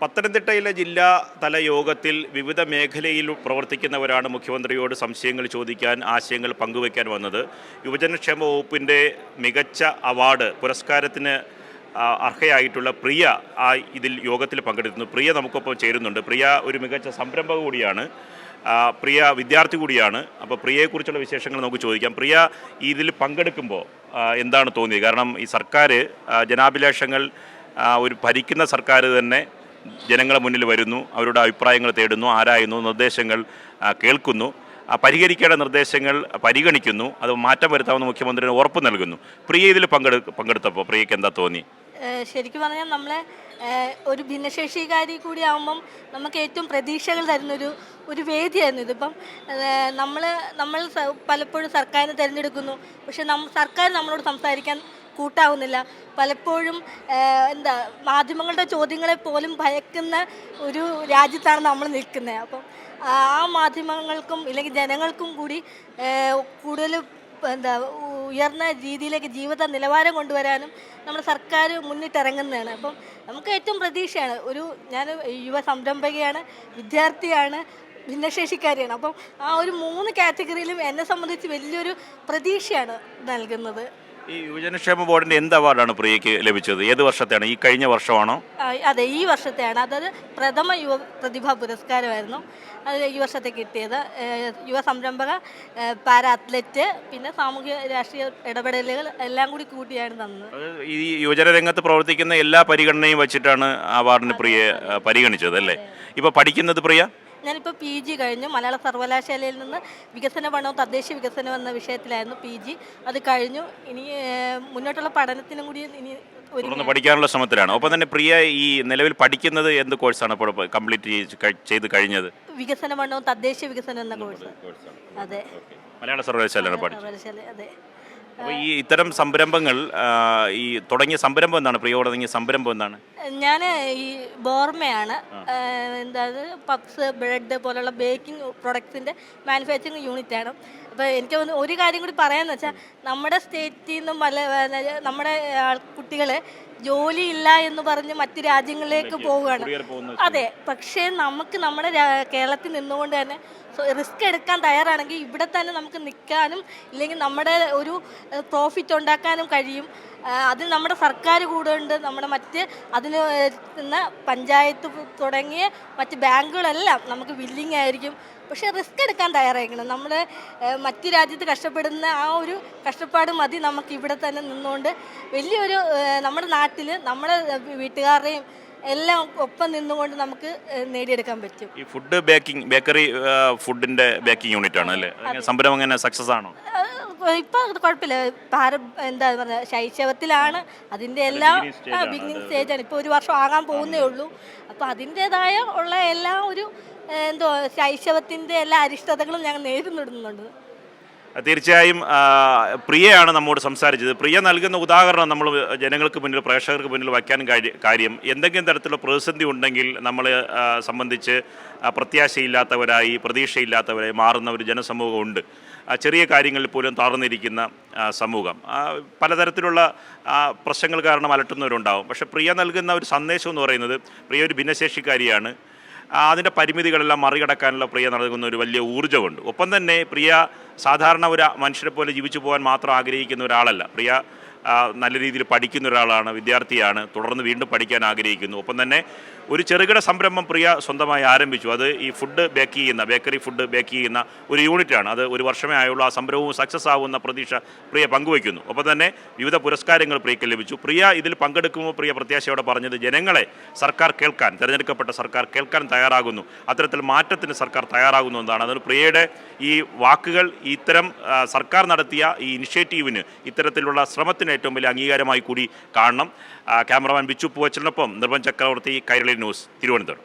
പത്തനംതിട്ടയിലെ ജില്ലാ തല യോഗത്തിൽ വിവിധ മേഖലയിൽ പ്രവർത്തിക്കുന്നവരാണ് മുഖ്യമന്ത്രിയോട് സംശയങ്ങൾ ചോദിക്കാൻ, ആശയങ്ങൾ പങ്കുവയ്ക്കാൻ വന്നത്. യുവജനക്ഷേമ വകുപ്പിൻ്റെ മികച്ച അവാർഡ് പുരസ്കാരത്തിന് അർഹയായിട്ടുള്ള പ്രിയ ഇതിൽ യോഗത്തിൽ പങ്കെടുക്കുന്നു. പ്രിയ നമുക്കൊപ്പം ചേരുന്നുണ്ട്. പ്രിയ ഒരു മികച്ച സംരംഭക കൂടിയാണ്, പ്രിയ വിദ്യാർത്ഥി കൂടിയാണ്. അപ്പോൾ പ്രിയയെക്കുറിച്ചുള്ള വിശേഷങ്ങൾ നമുക്ക് ചോദിക്കാം. പ്രിയ ഇതിൽ പങ്കെടുക്കുമ്പോൾ എന്താണ് തോന്നിയത്? കാരണം ഈ സർക്കാർ ജനാഭിലാഷങ്ങൾ, ഒരു ഭരിക്കുന്ന സർക്കാർ തന്നെ ജനങ്ങളെ മുന്നിൽ വരുന്നു, അവരുടെ അഭിപ്രായങ്ങൾ തേടുന്നു, ആരായുന്നു, നിർദ്ദേശങ്ങൾ കേൾക്കുന്നു, പരിഹരിക്കേണ്ട നിർദ്ദേശങ്ങൾ പരിഗണിക്കുന്നു, അത് മാറ്റം വരുത്താമെന്ന് മുഖ്യമന്ത്രിന് ഉറപ്പ് നൽകുന്നു. പ്രിയ ഇതിൽ പങ്കെടുത്തപ്പോൾ പ്രിയയ്ക്ക് എന്താ തോന്നി? ശരിക്കും പറഞ്ഞാൽ നമ്മളെ ഒരു ഭിന്നശേഷിക്കാരി കൂടി ആകുമ്പം നമുക്ക് ഏറ്റവും പ്രതീക്ഷകൾ തരുന്നൊരു വേദിയായിരുന്നു ഇതിപ്പം. നമ്മൾ പലപ്പോഴും സർക്കാരിനെ തിരഞ്ഞെടുക്കുന്നു, പക്ഷെ സർക്കാർ നമ്മളോട് സംസാരിക്കാൻ കൂട്ടാവുന്നില്ല. പലപ്പോഴും മാധ്യമങ്ങളുടെ ചോദ്യങ്ങളെ പോലും ഭയക്കുന്ന ഒരു രാജ്യത്താണ് നമ്മൾ നിൽക്കുന്നത്. അപ്പം ആ മാധ്യമങ്ങൾക്കും ഇല്ലെങ്കിൽ ജനങ്ങൾക്കും കൂടി കൂടുതൽ ഉയർന്ന രീതിയിലേക്ക് ജീവിത നിലവാരം കൊണ്ടുവരാനും നമ്മുടെ സർക്കാർ മുന്നിട്ടിറങ്ങുന്നതാണ്. അപ്പം നമുക്ക് ഏറ്റവും പ്രതീക്ഷയാണ്. ഞാൻ യുവ സംരംഭകയാണ്, വിദ്യാർത്ഥിയാണ്, ഭിന്നശേഷിക്കാരിയാണ്. അപ്പം ആ ഒരു 3 കാറ്റഗറിയിലും എന്നെ സംബന്ധിച്ച് വലിയൊരു പ്രതീക്ഷയാണ് നൽകുന്നത്. ഈ യുവജനക്ഷേമ ബോർഡിൻ്റെ എന്ത് അവാർഡാണ് പ്രിയയ്ക്ക് ലഭിച്ചത്? ഏത് വർഷത്തെയാണ്? ഈ കഴിഞ്ഞ വർഷമാണോ? അതെ, ഈ വർഷത്തെയാണ്. അതായത് പ്രഥമ യുവ പ്രതിഭാ പുരസ്കാരമായിരുന്നു അത് ഈ വർഷത്തെ കിട്ടിയത്. യുവ സംരംഭക, പാരാ അത്ലറ്റ്, പിന്നെ സാമൂഹ്യ രാഷ്ട്രീയ ഇടപെടലുകൾ എല്ലാം കൂടി കൂട്ടിയാണ് തന്നത്. ഈ യുവജന രംഗത്ത് പ്രവർത്തിക്കുന്ന എല്ലാ പരിഗണനയും വെച്ചിട്ടാണ് അവാർഡിന് പ്രിയയെ പരിഗണിച്ചത് അല്ലേ? ഇപ്പോൾ പഠിക്കുന്നത് പ്രിയ? ഞാനിപ്പോൾ PG കഴിഞ്ഞു. മലയാള സർവകലാശാലയിൽ നിന്ന് വികസന പഠനവും തദ്ദേശ വികസനം എന്ന വിഷയത്തിലായിരുന്നു PG. അത് കഴിഞ്ഞു. ഇനി മുന്നോട്ടുള്ള പഠനത്തിനും കൂടി ഇനി പഠിക്കാനുള്ള ശ്രമത്തിലാണ്. ഒപ്പം തന്നെ പ്രിയ ഈ നിലവിൽ പഠിക്കുന്നത് എന്ത് കോഴ്സാണ് ഇപ്പോൾ കംപ്ലീറ്റ് ചെയ്ത് കഴിഞ്ഞത്? വികസന പഠനവും തദ്ദേശ വികസനം എന്ന കോഴ്സ്. അതെ, മലയാള സർവകലാശാലയാണ് പഠിച്ചത്. അതെ. അപ്പോൾ ഈ ഇത്തരം സംരംഭങ്ങൾ, ഈ തുടങ്ങിയ സംരംഭം എന്താണ്? പ്രിയ തുടങ്ങിയ സംരംഭം എന്താണ്? ഞാൻ ഈ ബോർമയാണ്, പപ്സ്, ബ്രെഡ് പോലുള്ള ബേക്കിംഗ് പ്രൊഡക്ട്സിൻ്റെ മാനുഫാക്ചറിങ് യൂണിറ്റാണ്. അപ്പോൾ എനിക്ക് ഒരു കാര്യം കൂടി പറയാമെന്ന് വെച്ചാൽ, നമ്മുടെ സ്റ്റേറ്റിൽ നിന്നും നമ്മുടെ കുട്ടികൾ ജോലിയില്ല എന്ന് പറഞ്ഞ് മറ്റ് രാജ്യങ്ങളിലേക്ക് പോവുകയാണ്. അതെ, പക്ഷേ നമുക്ക് നമ്മുടെ കേരളത്തിൽ നിന്നുകൊണ്ട് തന്നെ റിസ്ക് എടുക്കാൻ തയ്യാറാണെങ്കിൽ ഇവിടെ തന്നെ നമുക്ക് നിൽക്കാനും ഇല്ലെങ്കിൽ നമ്മുടെ ഒരു പ്രോഫിറ്റ് ഉണ്ടാക്കാനും കഴിയും. അത് നമ്മുടെ സർക്കാർ കൂടെ ഉണ്ട്. നമ്മുടെ അതിന് പഞ്ചായത്ത് തുടങ്ങിയ മറ്റ് ബാങ്കുകളെല്ലാം നമുക്ക് വില്ലിങ് ആയിരിക്കും. പക്ഷേ റിസ്ക് എടുക്കാൻ തയ്യാറായിരിക്കണം. നമ്മൾ മറ്റ് രാജ്യത്ത് കഷ്ടപ്പെടുന്ന ആ ഒരു കഷ്ടപ്പാട് മതി നമുക്ക് ഇവിടെ തന്നെ നിന്നുകൊണ്ട് വലിയൊരു നമ്മുടെ നാട്ടിൽ നമ്മുടെ വീട്ടുകാരുടെയും എല്ലാം ഒപ്പം നിന്നുകൊണ്ട് നമുക്ക് നേടിയെടുക്കാൻ പറ്റും. ഈ ഫുഡ് ബേക്കറി ഫുഡിന്റെ ബേക്കിംഗ് യൂണിറ്റ് ആണ് അല്ലേ? സംരംഭം എങ്ങനെ സക്സസ് ആണോ? ഇപ്പം കുഴപ്പമില്ല. എന്താ പറയുക, ശൈശവത്തിലാണ്, അതിൻ്റെ എല്ലാം ബിഗിനിങ് സ്റ്റേജാണ്. ഇപ്പോൾ 1 വർഷം ആകാൻ പോകുന്നേ ഉള്ളൂ. അപ്പോൾ അതിൻ്റേതായ ഉള്ള എല്ലാ ശൈശവത്തിൻ്റെ എല്ലാ അരിഷ്ടതകളും ഞങ്ങൾ നേരിടുന്നുണ്ട്. തീർച്ചയായും പ്രിയയാണ് നമ്മോട് സംസാരിച്ചത്. പ്രിയ നൽകുന്ന ഉദാഹരണം നമ്മൾ ജനങ്ങൾക്ക് മുന്നിൽ, പ്രേക്ഷകർക്ക് മുന്നിൽ വയ്ക്കാൻ കാര്യം എന്തെങ്കിലും തരത്തിലുള്ള പ്രതിസന്ധി ഉണ്ടെങ്കിൽ നമ്മളെ സംബന്ധിച്ച് പ്രത്യാശയില്ലാത്തവരായി, പ്രതീക്ഷയില്ലാത്തവരായി മാറുന്ന ഒരു ജനസമൂഹമുണ്ട്. ചെറിയ കാര്യങ്ങളിൽ പോലും താഴ്ന്നിരിക്കുന്ന സമൂഹം, പലതരത്തിലുള്ള പ്രശ്നങ്ങൾ കാരണം അലട്ടുന്നവരുണ്ടാവും. പക്ഷേ പ്രിയ നൽകുന്ന ഒരു സന്ദേശം എന്ന് പറയുന്നത്, പ്രിയ ഒരു ഭിന്നശേഷിക്കാരിയാണ്, അതിൻ്റെ പരിമിതികളെല്ലാം മറികടക്കാനുള്ള പ്രിയ നൽകുന്ന ഒരു വലിയ ഊർജ്ജമുണ്ട്. ഒപ്പം തന്നെ പ്രിയ സാധാരണ ഒരു മനുഷ്യരെ പോലെ ജീവിച്ചു പോകാൻ മാത്രം ആഗ്രഹിക്കുന്ന ഒരാളല്ല. പ്രിയ നല്ല രീതിയിൽ പഠിക്കുന്ന ഒരാളാണ്, വിദ്യാർത്ഥിയാണ്, തുടർന്ന് വീണ്ടും പഠിക്കാൻ ആഗ്രഹിക്കുന്നു. ഒപ്പം തന്നെ ഒരു ചെറുകിട സംരംഭം പ്രിയ സ്വന്തമായി ആരംഭിച്ചു. അത് ഈ ബേക്കറി ഫുഡ് ബേക്ക് ചെയ്യുന്ന ഒരു യൂണിറ്റാണ്. അത് 1 വർഷമേ ആയുള്ളൂ. ആ സംരംഭവും സക്സസ് ആവുന്ന പ്രതീക്ഷ പ്രിയ പങ്കുവയ്ക്കുന്നു. ഒപ്പം തന്നെ വിവിധ പുരസ്കാരങ്ങൾ പ്രിയയ്ക്ക് ലഭിച്ചു. പ്രിയ ഇതിൽ പങ്കെടുക്കുമ്പോൾ പ്രിയ പ്രത്യാശയോടെ പറഞ്ഞത്, ജനങ്ങളെ സർക്കാർ കേൾക്കാൻ, തിരഞ്ഞെടുക്കപ്പെട്ട സർക്കാർ കേൾക്കാൻ തയ്യാറാകുന്നു, അത്തരത്തിൽ മാറ്റത്തിന് സർക്കാർ തയ്യാറാകുന്നു എന്നതാണ്. അതിന് പ്രിയയുടെ ഈ വാക്കുകൾ ഇത്തരം സർക്കാർ നടത്തിയ ഈ ഇനിഷ്യേറ്റീവിന്, ഇത്തരത്തിലുള്ള ശ്രമത്തിന് ഏറ്റവും വലിയ അംഗീകാരമായി കൂടി കാണണം. ക്യാമറമാൻ ബിച്ചു പൂവച്ചലിനൊപ്പം നിർഭൻ ചക്രവർത്തി, കൈരളി ന്യൂസ്, തിരുവനന്തപുരം.